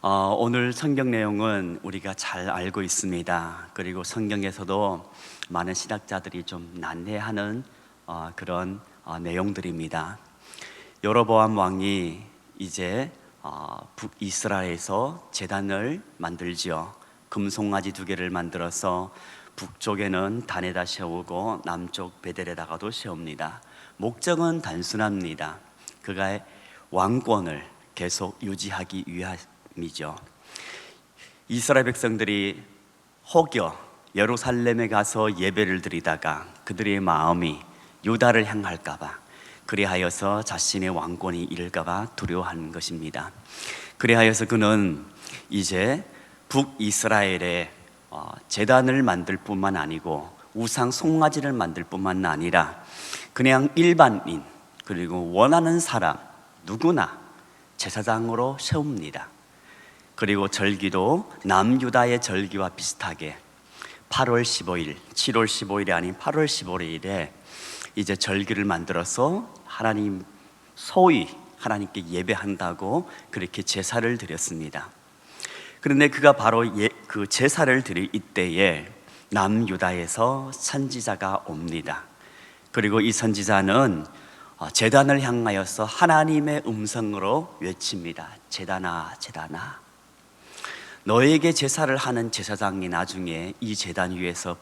오늘 성경 내용은 우리가 잘 알고 있습니다. 그리고 성경에서도 많은 신학자들이 좀 난해하는 그런 내용들입니다. 여로보암 왕이 이제 북이스라엘에서 제단을 만들지요. 금송아지 2개를 만들어서 북쪽에는 단에다 세우고 남쪽 베델에다가도 세웁니다. 목적은 단순합니다. 그가 왕권을 계속 유지하기 위함이죠. 이스라엘 백성들이 혹여 예루살렘에 가서 예배를 드리다가 그들의 마음이 유다를 향할까봐, 그리하여서 자신의 왕권이 잃을까봐 두려워하는 것입니다. 그리하여서 그는 이제 북이스라엘에 제단을 만들 뿐만 아니고 우상 송아지를 만들 뿐만 아니라 그냥 일반인 그리고 원하는 사람 누구나 제사장으로 세웁니다. 그리고 절기도 남유다의 절기와 비슷하게 8월 15일, 7월 15일이 아닌 8월 15일에 이제 절기를 만들어서 소위 하나님께 예배한다고 그렇게 제사를 드렸습니다. 그런데 그가 바로 그 제사를 드릴 이때에 남유다에서 선지자가 옵니다. 그리고 이 선지자는 제단을 향하여서 하나님의 음성으로 외칩니다. 제단아, 제단아, 너에게 제사를 하는 제사장이 나중에 이 제단 위에서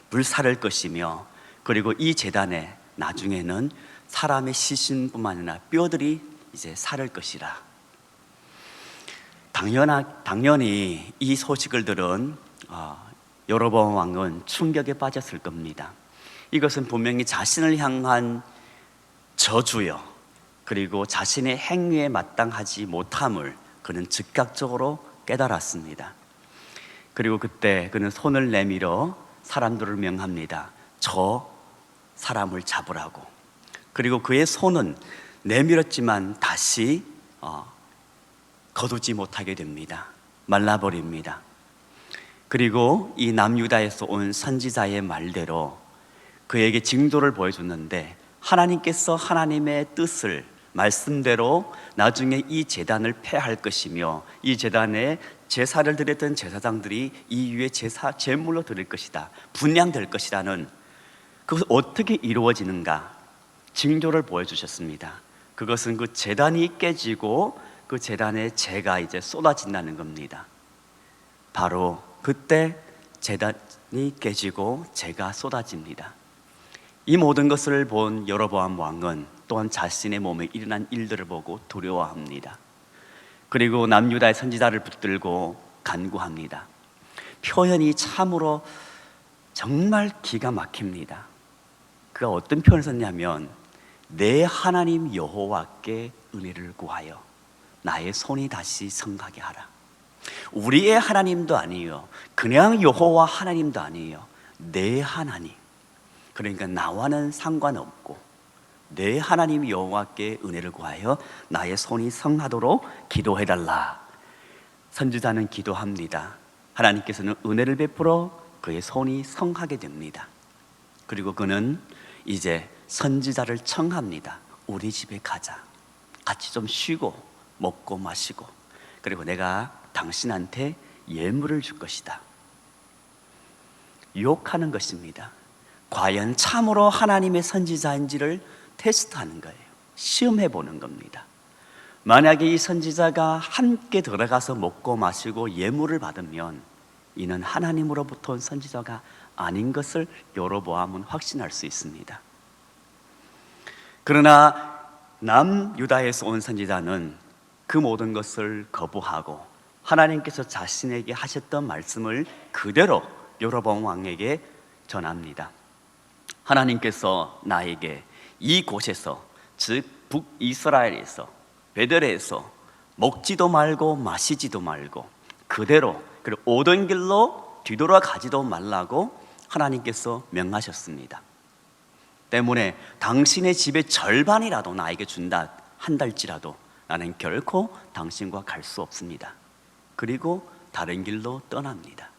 불사를 것이며, 그리고 이 제단에 나중에는 사람의 시신뿐만 아니라 뼈들이 이제 사를 것이라. 당연히 이 소식을 들은 여로보암 왕은 충격에 빠졌을 겁니다. 이것은 분명히 자신을 향한 저주요, 그리고 자신의 행위에 마땅하지 못함을 그는 즉각적으로 깨달았습니다. 그리고 그때 그는 손을 내밀어 사람들을 명합니다. 저 사람을 잡으라고. 그리고 그의 손은 내밀었지만 다시 거두지 못하게 됩니다. 말라버립니다. 그리고 이 남유다에서 온 선지자의 말대로 그에게 징조를 보여줬는데, 하나님께서 하나님의 뜻을 말씀대로 나중에 이 제단을 폐할 것이며, 이 제단에 제사를 드렸던 제사장들이 이 위에 제물로 드릴 것이다, 분향될 것이라는, 그것이 어떻게 이루어지는가 징조를 보여주셨습니다. 그것은 그 제단이 깨지고 그 제단에 재가 이제 쏟아진다는 겁니다. 바로 그때 제단이 깨지고 재가 쏟아집니다. 이 모든 것을 본 여로보암 왕은 또한 자신의 몸에 일어난 일들을 보고 두려워합니다. 그리고 남유다의 선지자를 붙들고 간구합니다. 표현이 참으로 정말 기가 막힙니다. 그가 어떤 표현을 썼냐면, 내 하나님 여호와께 은혜를 구하여 나의 손이 다시 성하게 하라. 우리의 하나님도 아니에요. 그냥 여호와 하나님도 아니에요. 내 하나님, 그러니까 나와는 상관없고 내 하나님 여호와께 은혜를 구하여 나의 손이 성하도록 기도해달라. 선지자는 기도합니다. 하나님께서는 은혜를 베풀어 그의 손이 성하게 됩니다. 그리고 그는 이제 선지자를 청합니다. 우리 집에 가자. 같이 좀 쉬고 먹고 마시고, 그리고 내가 당신한테 예물을 줄 것이다. 유혹하는 것입니다. 과연 참으로 하나님의 선지자인지를 테스트하는 거예요. 시험해 보는 겁니다. 만약에 이 선지자가 함께 들어가서 먹고 마시고 예물을 받으면 이는 하나님으로부터 온 선지자가 아닌 것을 여로보암은 확신할 수 있습니다. 그러나 남유다에서 온 선지자는 그 모든 것을 거부하고 하나님께서 자신에게 하셨던 말씀을 그대로 여로보암 왕에게 전합니다. 하나님께서 나에게 이곳에서, 즉 북이스라엘에서, 베델에서 먹지도 말고 마시지도 말고 그대로, 그리고 오던 길로 뒤돌아가지도 말라고 하나님께서 명하셨습니다. 때문에 당신의 집의 절반이라도 나에게 준다 한달지라도 나는 결코 당신과 갈 수 없습니다. 그리고 다른 길로 떠납니다.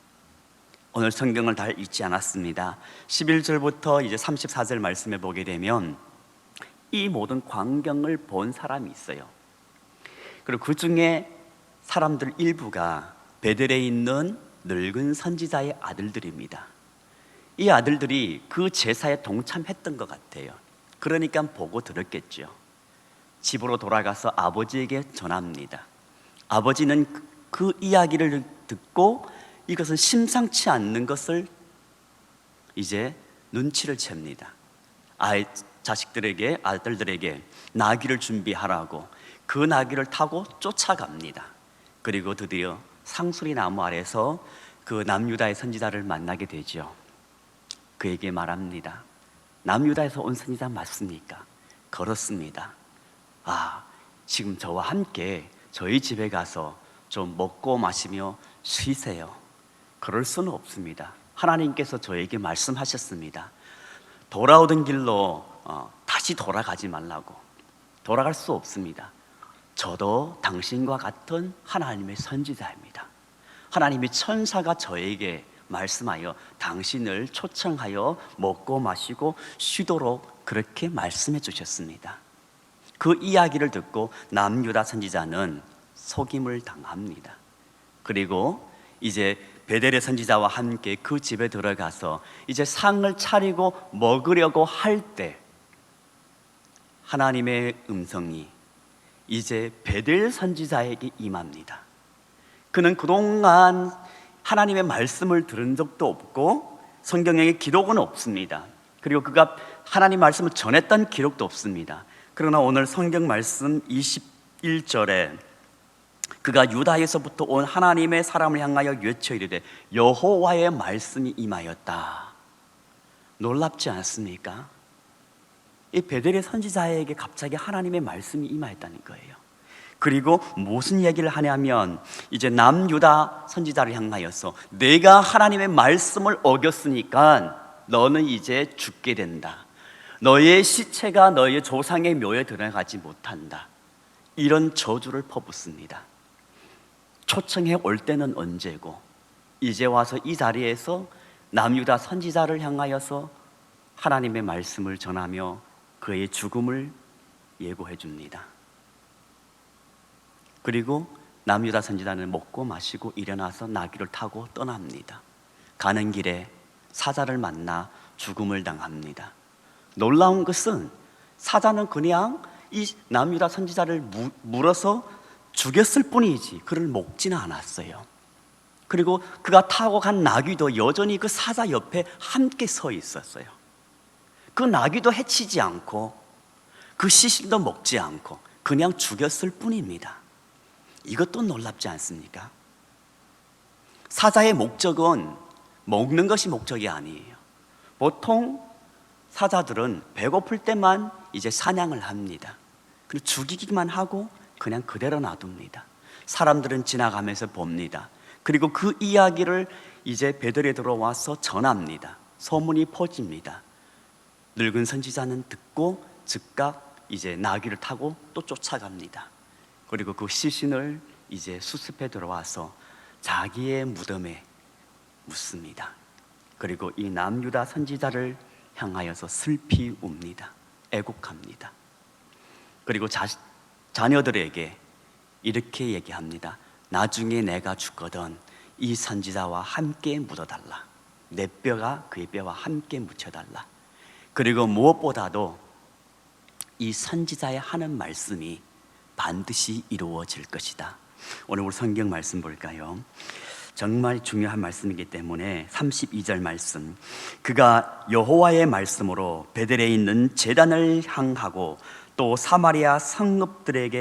오늘 성경을 다 읽지 않았습니다. 11절부터 이제 34절 말씀에 보게 되면 이 모든 광경을 본 사람이 있어요. 그리고 그 중에 사람들 일부가 베델에 있는 늙은 선지자의 아들들입니다. 이 아들들이 그 제사에 동참했던 것 같아요. 그러니까 보고 들었겠죠. 집으로 돌아가서 아버지에게 전합니다. 아버지는 그 이야기를 듣고 이것은 심상치 않는 것을 이제 눈치를 챕니다. 자식들에게, 아들들에게 나귀를 준비하라고 그 나귀를 타고 쫓아갑니다. 그리고 드디어 상수리 나무 아래서 그 남유다의 선지자를 만나게 되죠. 그에게 말합니다. 남유다에서 온 선지자 맞습니까? 그렇습니다. 지금 저와 함께 저희 집에 가서 좀 먹고 마시며 쉬세요. 그럴 수는 없습니다. 하나님께서 저에게 말씀하셨습니다. 돌아오던 길로 다시 돌아가지 말라고. 돌아갈 수 없습니다. 저도 당신과 같은 하나님의 선지자입니다. 하나님의 천사가 저에게 말씀하여 당신을 초청하여 먹고 마시고 쉬도록 그렇게 말씀해 주셨습니다. 그 이야기를 듣고 남유다 선지자는 속임을 당합니다. 그리고 이제 베델의 선지자와 함께 그 집에 들어가서 이제 상을 차리고 먹으려고 할 때 하나님의 음성이 이제 베델 선지자에게 임합니다. 그는 그동안 하나님의 말씀을 들은 적도 없고 성경에 기록은 없습니다. 그리고 그가 하나님 말씀을 전했던 기록도 없습니다. 그러나 오늘 성경 말씀 21절에 그가 유다에서부터 온 하나님의 사람을 향하여 외쳐 이르되 여호와의 말씀이 임하였다. 놀랍지 않습니까? 이 베델의 선지자에게 갑자기 하나님의 말씀이 임하였다는 거예요. 그리고 무슨 얘기를 하냐면 이제 남유다 선지자를 향하여서 내가 하나님의 말씀을 어겼으니까 너는 이제 죽게 된다. 너의 시체가 너의 조상의 묘에 들어가지 못한다. 이런 저주를 퍼붓습니다. 초청해 올 때는 언제고 이제 와서 이 자리에서 남유다 선지자를 향하여서 하나님의 말씀을 전하며 그의 죽음을 예고해 줍니다. 그리고 남유다 선지자는 먹고 마시고 일어나서 나귀를 타고 떠납니다. 가는 길에 사자를 만나 죽음을 당합니다. 놀라운 것은 사자는 그냥 이 남유다 선지자를 물어서 죽였을 뿐이지 그를 먹지는 않았어요. 그리고 그가 타고 간 나귀도 여전히 그 사자 옆에 함께 서 있었어요. 그 나귀도 해치지 않고 그 시신도 먹지 않고 그냥 죽였을 뿐입니다. 이것도 놀랍지 않습니까? 사자의 목적은 먹는 것이 목적이 아니에요. 보통 사자들은 배고플 때만 이제 사냥을 합니다. 그리고 죽이기만 하고 그냥 그대로 놔둡니다. 사람들은 지나가면서 봅니다. 그리고 그 이야기를 이제 베델에 들어와서 전합니다. 소문이 퍼집니다. 늙은 선지자는 듣고 즉각 이제 나귀를 타고 또 쫓아갑니다. 그리고 그 시신을 이제 수습해 들어와서 자기의 무덤에 묻습니다. 그리고 이 남유다 선지자를 향하여서 슬피 웁니다. 애곡합니다. 그리고 자녀들에게 이렇게 얘기합니다. 나중에 내가 죽거든 이 선지자와 함께 묻어달라. 내 뼈가 그의 뼈와 함께 묻혀달라. 그리고 무엇보다도 이 선지자의 하는 말씀이 반드시 이루어질 것이다. 오늘 우리 성경 말씀 볼까요? 정말 중요한 말씀이기 때문에 32절 말씀, 그가 여호와의 말씀으로 베델에 있는 제단을 향하고 또 사마리아 성읍들에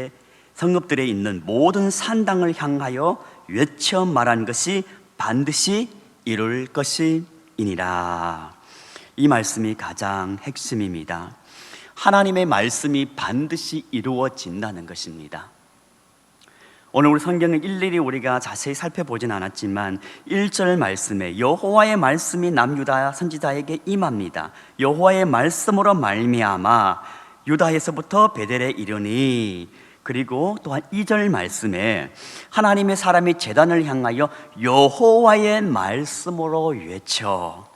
있는 모든 산당을 향하여 외쳐 말한 것이 반드시 이룰 것이니라. 이 말씀이 가장 핵심입니다. 하나님의 말씀이 반드시 이루어진다는 것입니다. 오늘 우리 성경을 일일이 우리가 자세히 살펴보진 않았지만 1절 말씀에 여호와의 말씀이 남유다 선지자에게 임합니다. 여호와의 말씀으로 말미암아 유다에서부터 베델에 이르니. 그리고 또한 2절 말씀에 하나님의 사람이 제단을 향하여 여호와의 말씀으로 외쳐.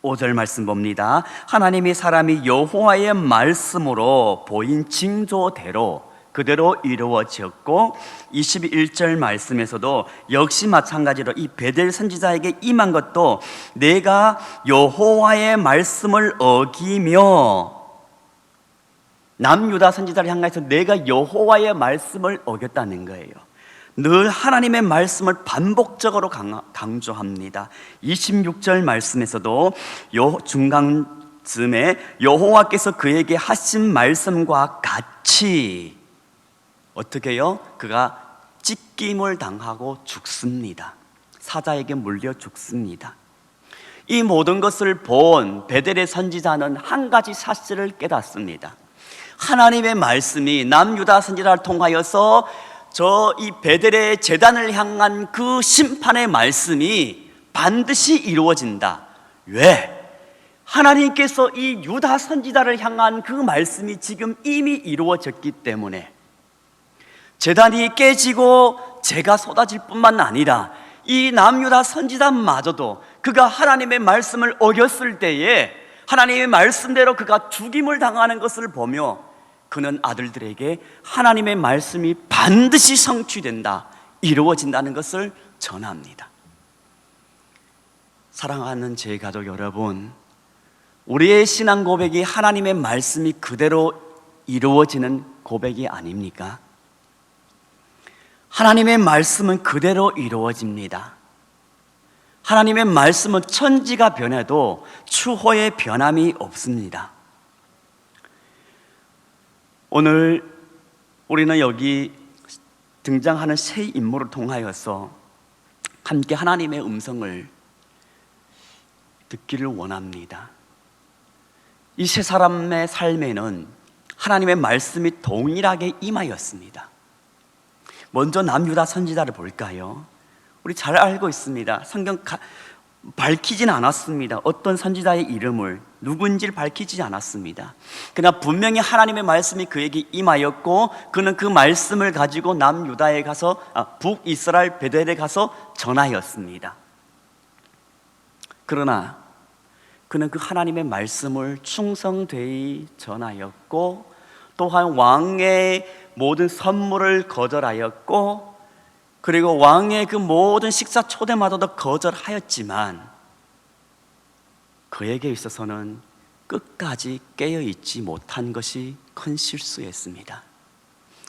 5절 말씀 봅니다. 하나님의 사람이 여호와의 말씀으로 보인 징조대로 그대로 이루어졌고 21절 말씀에서도 역시 마찬가지로 이 베델 선지자에게 임한 것도 내가 여호와의 말씀을 어기며, 남유다 선지자를 향해서 내가 여호와의 말씀을 어겼다는 거예요. 늘 하나님의 말씀을 반복적으로 강조합니다. 26절 말씀에서도 중간쯤에 여호와께서 그에게 하신 말씀과 같이 어떻게 해요? 그가 찢김을 당하고 죽습니다. 사자에게 물려 죽습니다. 이 모든 것을 본 베델의 선지자는 한 가지 사실을 깨닫습니다. 하나님의 말씀이 남유다 선지자를 통하여서 이 베델의 제단을 향한 그 심판의 말씀이 반드시 이루어진다. 왜? 하나님께서 이 유다 선지자를 향한 그 말씀이 지금 이미 이루어졌기 때문에 제단이 깨지고 재가 쏟아질 뿐만 아니라 이 남유다 선지자마저도 그가 하나님의 말씀을 어겼을 때에 하나님의 말씀대로 그가 죽임을 당하는 것을 보며 그는 아들들에게 하나님의 말씀이 반드시 성취된다, 이루어진다는 것을 전합니다. 사랑하는 제 가족 여러분, 우리의 신앙 고백이 하나님의 말씀이 그대로 이루어지는 고백이 아닙니까? 하나님의 말씀은 그대로 이루어집니다. 하나님의 말씀은 천지가 변해도 추호의 변함이 없습니다. 오늘 우리는 여기 등장하는 세 인물을 통하여서 함께 하나님의 음성을 듣기를 원합니다. 이 세 사람의 삶에는 하나님의 말씀이 동일하게 임하였습니다. 먼저 남유다 선지자를 볼까요? 우리 잘 알고 있습니다. 성경 밝히진 않았습니다. 어떤 선지자의 이름을, 누군지를 밝히지 않았습니다. 그러나 분명히 하나님의 말씀이 그에게 임하였고 그는 그 말씀을 가지고 남유다에 가서 북이스라엘 베델에 가서 전하였습니다. 그러나 그는 그 하나님의 말씀을 충성되이 전하였고 또한 왕의 모든 선물을 거절하였고 그리고 왕의 그 모든 식사 초대마저도 거절하였지만 그에게 있어서는 끝까지 깨어있지 못한 것이 큰 실수였습니다.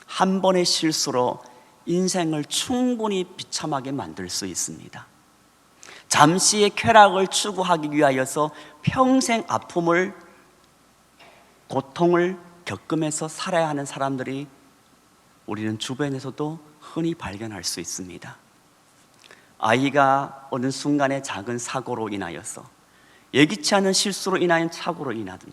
한 번의 실수로 인생을 충분히 비참하게 만들 수 있습니다. 잠시의 쾌락을 추구하기 위하여서 평생 아픔을, 고통을 겪으면서 살아야 하는 사람들이 우리는 주변에서도 흔히 발견할 수 있습니다. 아이가 어느 순간에 작은 사고로 인하여서, 예기치 않은 실수로 인한 사고로 인하든,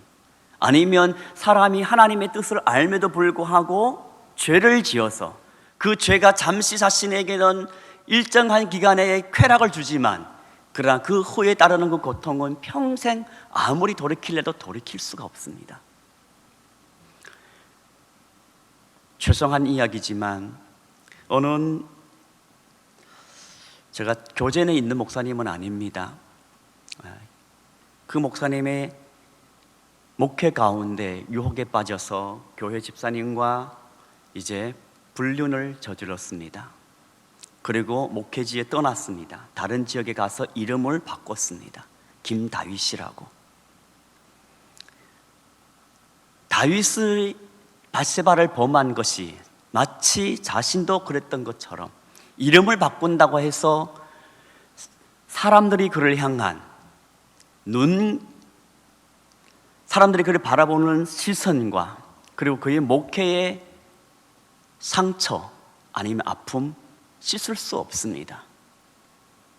아니면 사람이 하나님의 뜻을 알매도 불구하고 죄를 지어서 그 죄가 잠시 자신에게는 일정한 기간의 쾌락을 주지만 그러나 그 후에 따르는 그 고통은 평생 아무리 돌이키려도 돌이킬 수가 없습니다. 죄송한 이야기지만 제가 교제에 있는 목사님은 아닙니다. 그 목사님의 목회 가운데 유혹에 빠져서 교회 집사님과 이제 불륜을 저질렀습니다. 그리고 목회지에 떠났습니다. 다른 지역에 가서 이름을 바꿨습니다. 김다윗이라고. 다윗의 밧세바를 범한 것이 마치 자신도 그랬던 것처럼 이름을 바꾼다고 해서 사람들이 그를 향한 사람들이 그를 바라보는 시선과 그리고 그의 목회의 상처 아니면 아픔 씻을 수 없습니다.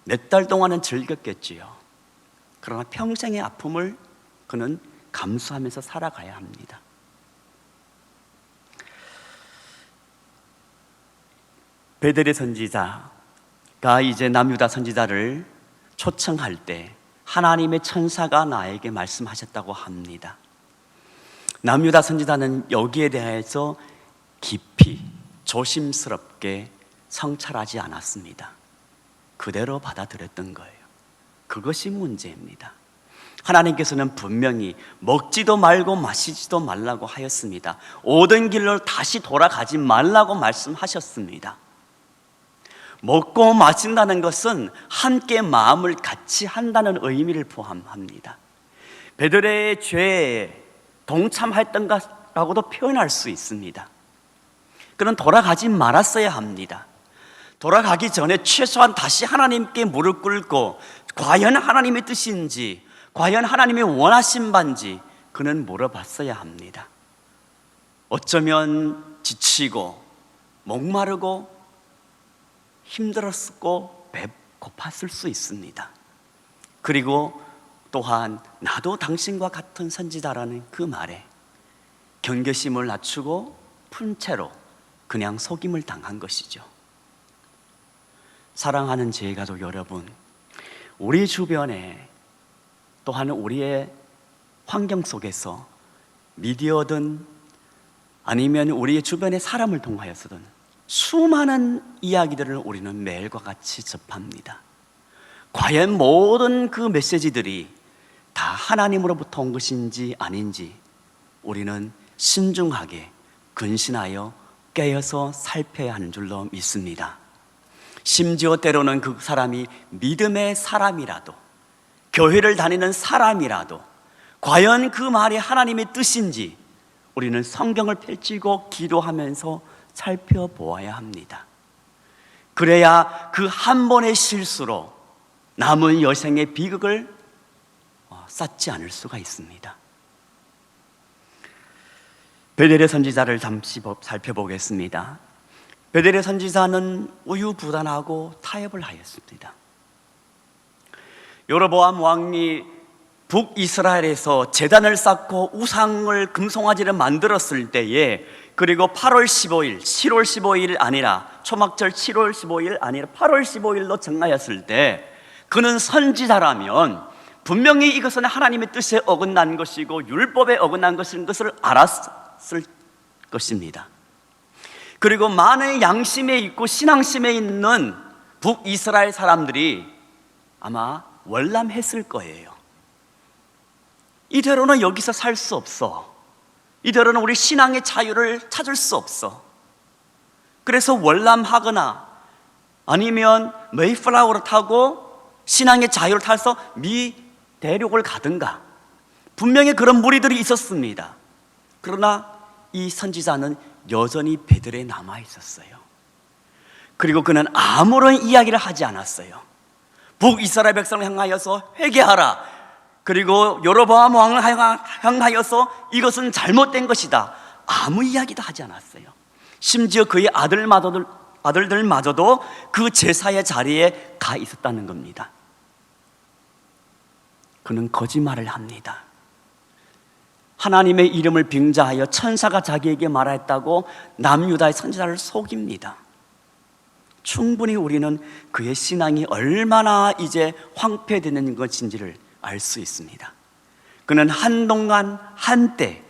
몇 달 동안은 즐겼겠지요. 그러나 평생의 아픔을 그는 감수하면서 살아가야 합니다. 베델의 선지자가 이제 남유다 선지자를 초청할 때 하나님의 천사가 나에게 말씀하셨다고 합니다. 남유다 선지자는 여기에 대해서 깊이 조심스럽게 성찰하지 않았습니다. 그대로 받아들였던 거예요. 그것이 문제입니다. 하나님께서는 분명히 먹지도 말고 마시지도 말라고 하였습니다. 오던 길로 다시 돌아가지 말라고 말씀하셨습니다. 먹고 마신다는 것은 함께 마음을 같이 한다는 의미를 포함합니다. 베드로의 죄에 동참했던 것라고도 표현할 수 있습니다. 그는 돌아가지 말았어야 합니다. 돌아가기 전에 최소한 다시 하나님께 무릎 꿇고 과연 하나님의 뜻인지, 과연 하나님이 원하신 바인지 그는 물어봤어야 합니다. 어쩌면 지치고 목마르고 힘들었고 배고팠을 수 있습니다. 그리고 또한 나도 당신과 같은 선지자라는 그 말에 경계심을 낮추고 푼 채로 그냥 속임을 당한 것이죠. 사랑하는 제가족 여러분, 우리 주변에 또한 우리의 환경 속에서 미디어든 아니면 우리의 주변의 사람을 통하여서든 수많은 이야기들을 우리는 매일과 같이 접합니다. 과연 모든 그 메시지들이 다 하나님으로부터 온 것인지 아닌지 우리는 신중하게 근신하여 깨어서 살펴야 하는 줄로 믿습니다. 심지어 때로는 그 사람이 믿음의 사람이라도, 교회를 다니는 사람이라도 과연 그 말이 하나님의 뜻인지 우리는 성경을 펼치고 기도하면서 살펴보아야 합니다. 그래야 그 한 번의 실수로 남은 여생의 비극을 쌓지 않을 수가 있습니다. 베델의 선지자를 잠시 살펴보겠습니다. 베델의 선지자는 우유부단하고 타협을 하였습니다. 여로보암 왕이 북이스라엘에서 제단을 쌓고 우상을 금송아지를 만들었을 때에, 그리고 8월 15일, 7월 15일 아니라 초막절 7월 15일 아니라 8월 15일로 정하였을 때 그는 선지자라면 분명히 이것은 하나님의 뜻에 어긋난 것이고 율법에 어긋난 것인 것을 알았을 것입니다. 그리고 많은 양심에 있고 신앙심에 있는 북이스라엘 사람들이 아마 월남했을 거예요. 이대로는 여기서 살 수 없어. 이대로는 우리 신앙의 자유를 찾을 수 없어. 그래서 월남하거나 아니면 메이플라워를 타고 신앙의 자유를 타서 미 대륙을 가든가, 분명히 그런 무리들이 있었습니다. 그러나 이 선지자는 여전히 베들에 남아 있었어요. 그리고 그는 아무런 이야기를 하지 않았어요. 북이스라엘 백성을 향하여서 회개하라, 그리고 여로보암 왕을 향하여서 이것은 잘못된 것이다, 아무 이야기도 하지 않았어요. 심지어 그의 아들들마저도 그 제사의 자리에 가 있었다는 겁니다. 그는 거짓말을 합니다. 하나님의 이름을 빙자하여 천사가 자기에게 말했다고 남유다의 선지자를 속입니다. 충분히 우리는 그의 신앙이 얼마나 이제 황폐되는 것인지를 알 수 있습니다. 그는 한동안 한때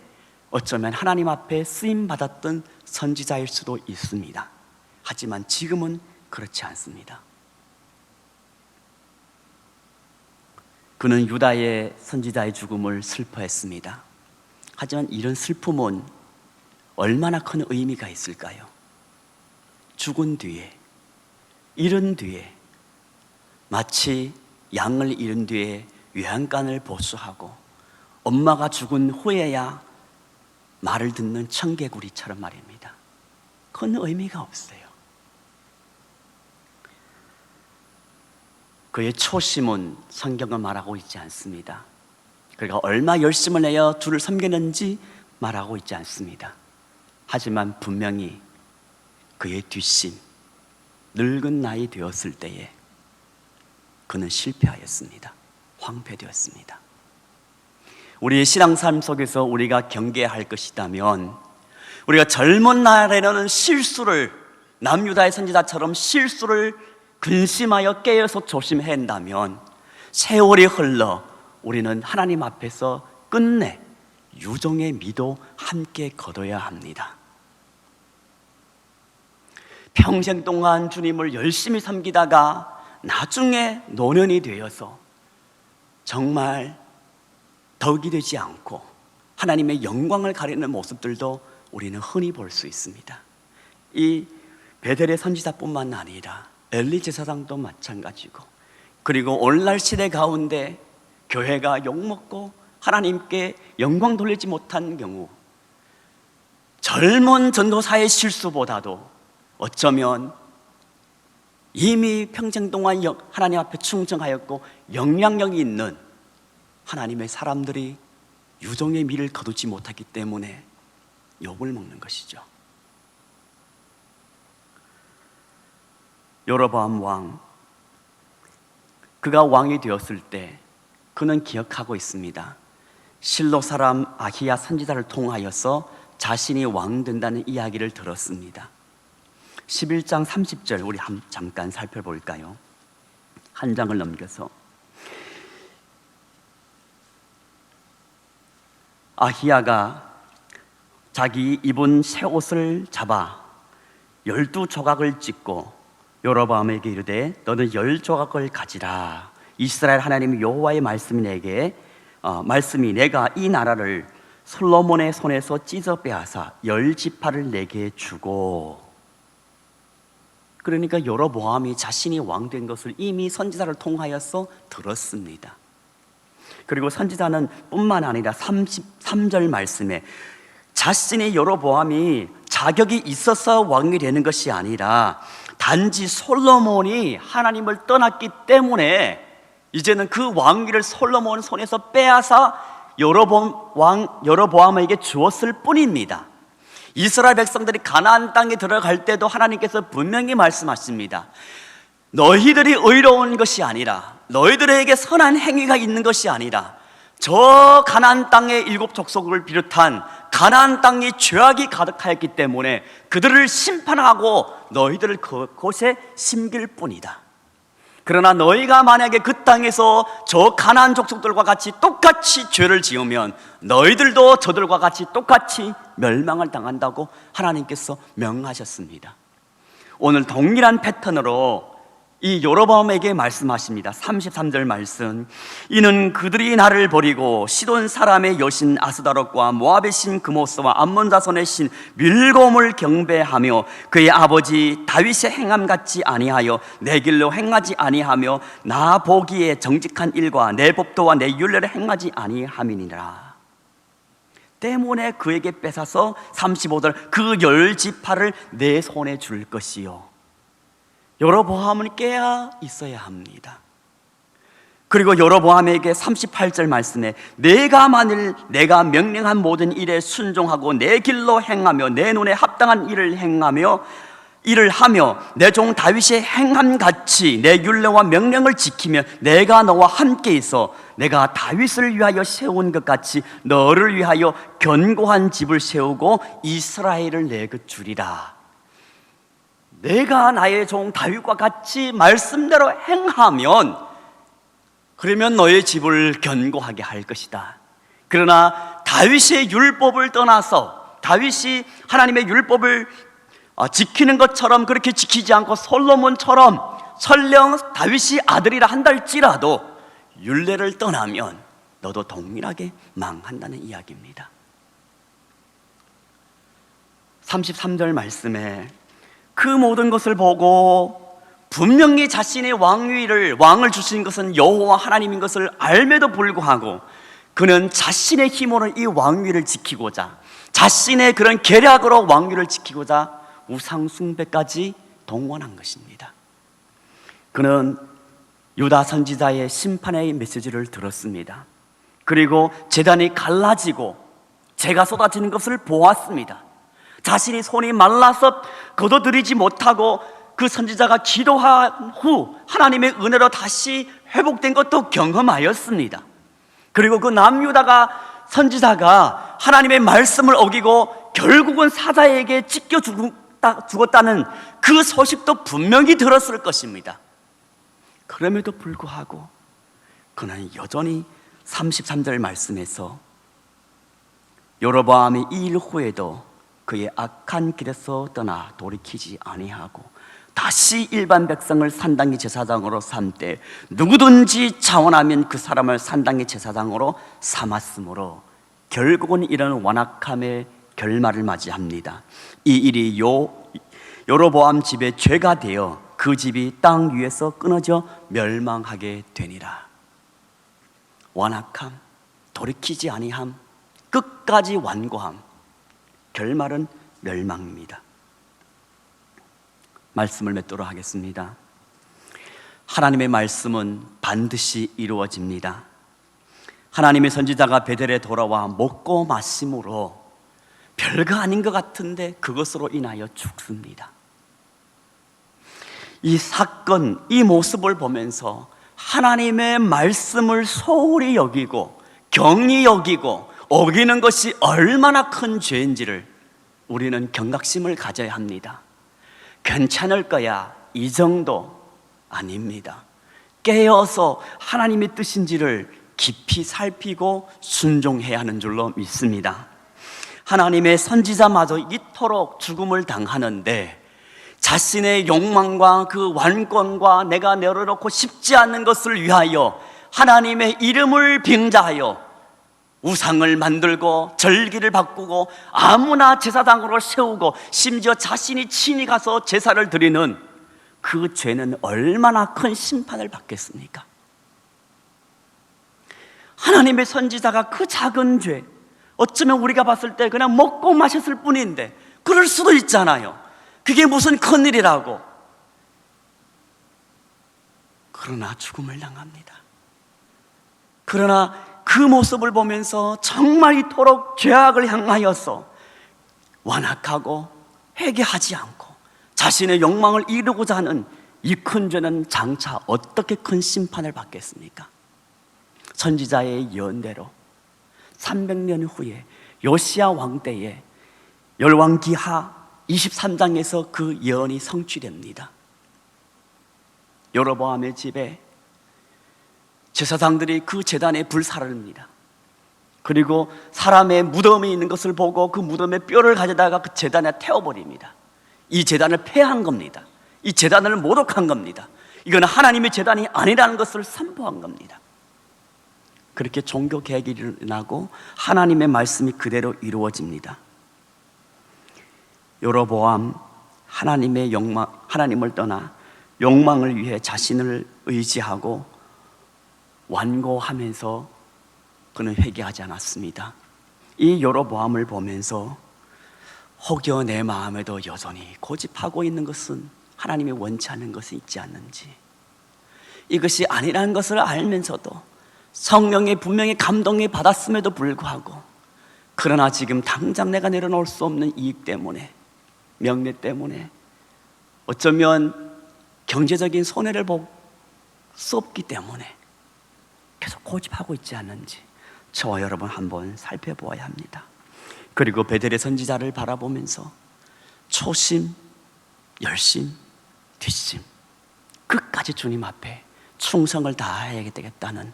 어쩌면 하나님 앞에 쓰임받았던 선지자일 수도 있습니다. 하지만 지금은 그렇지 않습니다. 그는 유다의 선지자의 죽음을 슬퍼했습니다. 하지만 이런 슬픔은 얼마나 큰 의미가 있을까요? 죽은 뒤에, 잃은 뒤에, 마치 양을 잃은 뒤에 외양간을 보수하고 엄마가 죽은 후에야 말을 듣는 청개구리처럼 말입니다. 그건 의미가 없어요. 그의 초심은 성경은 말하고 있지 않습니다. 그가 얼마 열심을 내어 주를 섬기는지 말하고 있지 않습니다. 하지만 분명히 그의 뒷심, 늙은 나이 되었을 때에 그는 실패하였습니다. 황폐되었습니다. 우리의 신앙삶 속에서 우리가 경계할 것이라면, 우리가 젊은 날에는 실수를, 남유다의 선지자처럼 실수를 근심하여 깨어서 조심한다면 세월이 흘러 우리는 하나님 앞에서 끝내 유종의 미도 함께 거둬야 합니다. 평생 동안 주님을 열심히 섬기다가 나중에 노년이 되어서 정말 덕이 되지 않고 하나님의 영광을 가리는 모습들도 우리는 흔히 볼 수 있습니다. 이 베델의 선지자뿐만 아니라 엘리 제사장도 마찬가지고, 그리고 오늘날 시대 가운데 교회가 욕먹고 하나님께 영광 돌리지 못한 경우, 젊은 전도사의 실수보다도 어쩌면 이미 평생 동안 하나님 앞에 충성하였고 영향력이 있는 하나님의 사람들이 유종의 미를 거두지 못하기 때문에 욕을 먹는 것이죠. 여로보암 왕, 그가 왕이 되었을 때 그는 기억하고 있습니다. 실로 사람 아히야 선지자를 통하여서 자신이 왕 된다는 이야기를 들었습니다. 11장 30절 우리 잠깐 살펴볼까요? 한 장을 넘겨서. 아히야가 자기 입은 새 옷을 잡아 12조각을 찢고 여로보암에게 이르되 너는 10조각을 가지라. 이스라엘 하나님 여호와의 말씀이 내가 이 나라를 솔로몬의 손에서 찢어 빼앗아 10지파를 내게 주고. 그러니까 여로보암이 자신이 왕된 것을 이미 선지자를 통하여서 들었습니다. 그리고 선지자는 뿐만 아니라 33절 말씀에 자신의 여로보암이 자격이 있어서 왕이 되는 것이 아니라 단지 솔로몬이 하나님을 떠났기 때문에 이제는 그 왕위를 솔로몬 손에서 빼앗아 여로보암에게 주었을 뿐입니다. 이스라엘 백성들이 가나안 땅에 들어갈 때도 하나님께서 분명히 말씀하십니다. 너희들이 의로운 것이 아니라, 너희들에게 선한 행위가 있는 것이 아니라 저 가나안 땅의 7족속을 비롯한 가나안 땅이 죄악이 가득하였기 때문에 그들을 심판하고 너희들을 그곳에 심길 뿐이다. 그러나 너희가 만약에 그 땅에서 저 가나안 족속들과 같이 똑같이 죄를 지으면 너희들도 저들과 같이 똑같이 멸망을 당한다고 하나님께서 명하셨습니다. 오늘 동일한 패턴으로 이 여로보암에게 말씀하십니다. 33절 말씀. 이는 그들이 나를 버리고 시돈 사람의 여신 아스다롯과 모압의 신 그모스와 암몬 자손의 신 밀곰을 경배하며 그의 아버지 다윗의 행함 같지 아니하여 내 길로 행하지 아니하며 나 보기에 정직한 일과 내 법도와 내 율례를 행하지 아니함이니라. 때문에 그에게 뺏어서 35절 그 10지파를 내 손에 줄 것이요. 여로보암은 깨어 있어야 합니다. 그리고 여로보암에게 38절 말씀에 내가 만일 내가 명령한 모든 일에 순종하고 내 길로 행하며 내 눈에 합당한 일을 하며 내 종 다윗의 행함 같이 내 율례와 명령을 지키며 내가 너와 함께 있어 내가 다윗을 위하여 세운 것 같이 너를 위하여 견고한 집을 세우고 이스라엘을 내게 주리라. 내가 나의 종 다윗과 같이 말씀대로 행하면 그러면 너의 집을 견고하게 할 것이다. 그러나 다윗의 율법을 떠나서 다윗이 하나님의 율법을 지키는 것처럼 그렇게 지키지 않고 솔로몬처럼 설령 다윗이 아들이라 한다 할지라도 율례를 떠나면 너도 동일하게 망한다는 이야기입니다. 33절 말씀에 그 모든 것을 보고 분명히 자신의 왕을 주신 것은 여호와 하나님인 것을 알매도 불구하고 그는 자신의 힘으로 이 왕위를 지키고자 자신의 그런 계략으로 왕위를 지키고자 우상 숭배까지 동원한 것입니다. 그는 유다 선지자의 심판의 메시지를 들었습니다. 그리고 제단이 갈라지고 재가 쏟아지는 것을 보았습니다. 자신이 손이 말라서 거둬들이지 못하고 그 선지자가 기도한 후 하나님의 은혜로 다시 회복된 것도 경험하였습니다. 그리고 그 남유다가 선지자가 하나님의 말씀을 어기고 결국은 사자에게 찢겨 죽었다는 그 소식도 분명히 들었을 것입니다. 그럼에도 불구하고 그는 여전히 33절 말씀에서 여로보암이 이 일 후에도 그의 악한 길에서 떠나 돌이키지 아니하고 다시 일반 백성을 산당의 제사장으로 삼되 누구든지 자원하면 그 사람을 산당의 제사장으로 삼았으므로 결국은 이런 완악함의 결말을 맞이합니다. 이 일이 여로보암 집의 죄가 되어 그 집이 땅 위에서 끊어져 멸망하게 되니라. 완악함, 돌이키지 아니함, 끝까지 완고함, 결말은 멸망입니다. 말씀을 맺도록 하겠습니다. 하나님의 말씀은 반드시 이루어집니다. 하나님의 선지자가 베델에 돌아와 먹고 마심으로 별거 아닌 것 같은데 그것으로 인하여 죽습니다. 이 사건, 이 모습을 보면서 하나님의 말씀을 소홀히 여기고 경히 여기고 어기는 것이 얼마나 큰 죄인지를 우리는 경각심을 가져야 합니다. 괜찮을 거야, 이 정도 아닙니다. 깨어서 하나님의 뜻인지를 깊이 살피고 순종해야 하는 줄로 믿습니다. 하나님의 선지자마저 이토록 죽음을 당하는데 자신의 욕망과 그 완권과 내가 내려놓고 싶지 않은 것을 위하여 하나님의 이름을 빙자하여 우상을 만들고 절기를 바꾸고 아무나 제사장으로 세우고 심지어 자신이 친히 가서 제사를 드리는 그 죄는 얼마나 큰 심판을 받겠습니까? 하나님의 선지자가 그 작은 죄, 어쩌면 우리가 봤을 때 그냥 먹고 마셨을 뿐인데 그럴 수도 있잖아요. 그게 무슨 큰일이라고. 그러나 죽음을 당합니다. 그러나 그 모습을 보면서 정말 이토록 죄악을 향하여서 완악하고 회개하지 않고 자신의 욕망을 이루고자 하는 이 큰 죄는 장차 어떻게 큰 심판을 받겠습니까? 선지자의 예언대로 300년 후에 요시야 왕 때에 열왕기하 23장에서 그 예언이 성취됩니다. 여로보암의 집에 제사장들이 그 제단에 불사를 합니다. 그리고 사람의 무덤이 있는 것을 보고 그 무덤의 뼈를 가져다가 그 제단에 태워버립니다. 이 제단을 폐한 겁니다. 이 제단을 모독한 겁니다. 이건 하나님의 제단이 아니라는 것을 선포한 겁니다. 그렇게 종교 개혁이 일어나고 하나님의 말씀이 그대로 이루어집니다. 여로보암 하나님을 떠나 욕망을 위해 자신을 의지하고 완고하면서 그는 회개하지 않았습니다. 이 여로보암을 보면서 혹여 내 마음에도 여전히 고집하고 있는 것은 하나님이 원치 않는 것이 있지 않는지, 이것이 아니라는 것을 알면서도 성령의 분명히 감동이 받았음에도 불구하고 그러나 지금 당장 내가 내려놓을 수 없는 이익 때문에, 명예 때문에, 어쩌면 경제적인 손해를 볼 수 없기 때문에 계속 고집하고 있지 않는지 저와 여러분 한번 살펴보아야 합니다. 그리고 베델의 선지자를 바라보면서 초심, 열심, 뒷심, 끝까지 주님 앞에 충성을 다해야 되겠다는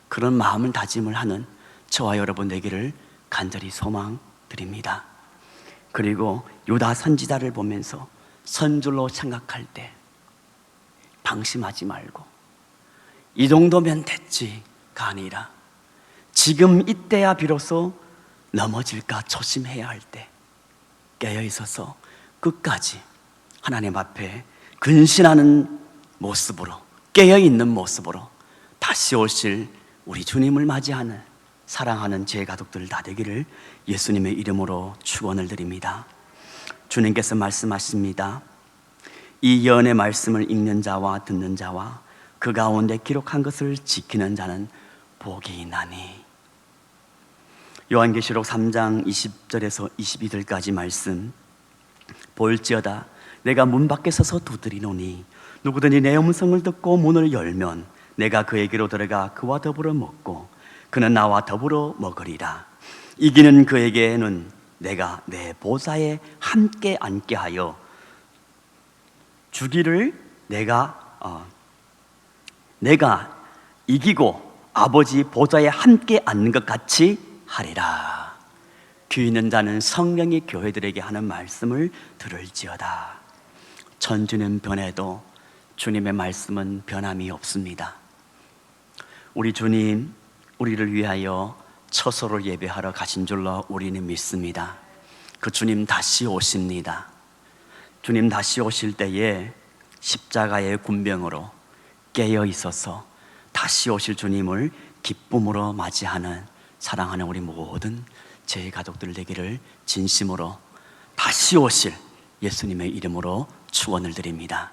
그런 마음을 다짐을 하는 저와 여러분 되기를 간절히 소망드립니다. 그리고 유다 선지자를 보면서 선줄로 생각할 때 방심하지 말고 이 정도면 됐지가 아니라 지금 이때야 비로소 넘어질까 조심해야 할 때 깨어 있어서 끝까지 하나님 앞에 근신하는 모습으로, 깨어 있는 모습으로 다시 오실 우리 주님을 맞이하는 사랑하는 제 가족들 다 되기를 예수님의 이름으로 축원을 드립니다. 주님께서 말씀하십니다. 이 예언의 말씀을 읽는 자와 듣는 자와 그 가운데 기록한 것을 지키는 자는 복이 있나니. 요한계시록 3장 20절에서 22절까지 말씀. 볼지어다 내가 문 밖에 서서 두드리노니 누구든지 내 음성을 듣고 문을 열면 내가 그에게로 들어가 그와 더불어 먹고 그는 나와 더불어 먹으리라. 이기는 그에게는 내가 내 보좌에 함께 앉게 하여 주기를 내가 이기고 아버지 보좌에 함께 앉는 것 같이 하리라. 귀 있는 자는 성령이 교회들에게 하는 말씀을 들을지어다. 천지는 변해도 주님의 말씀은 변함이 없습니다. 우리 주님, 우리를 위하여 처소를 예배하러 가신 줄로 우리는 믿습니다. 그 주님 다시 오십니다. 주님 다시 오실 때에 십자가의 군병으로 깨어 있어서 다시 오실 주님을 기쁨으로 맞이하는 사랑하는 우리 모든 제 가족들 되기를 진심으로 다시 오실 예수님의 이름으로 축원을 드립니다.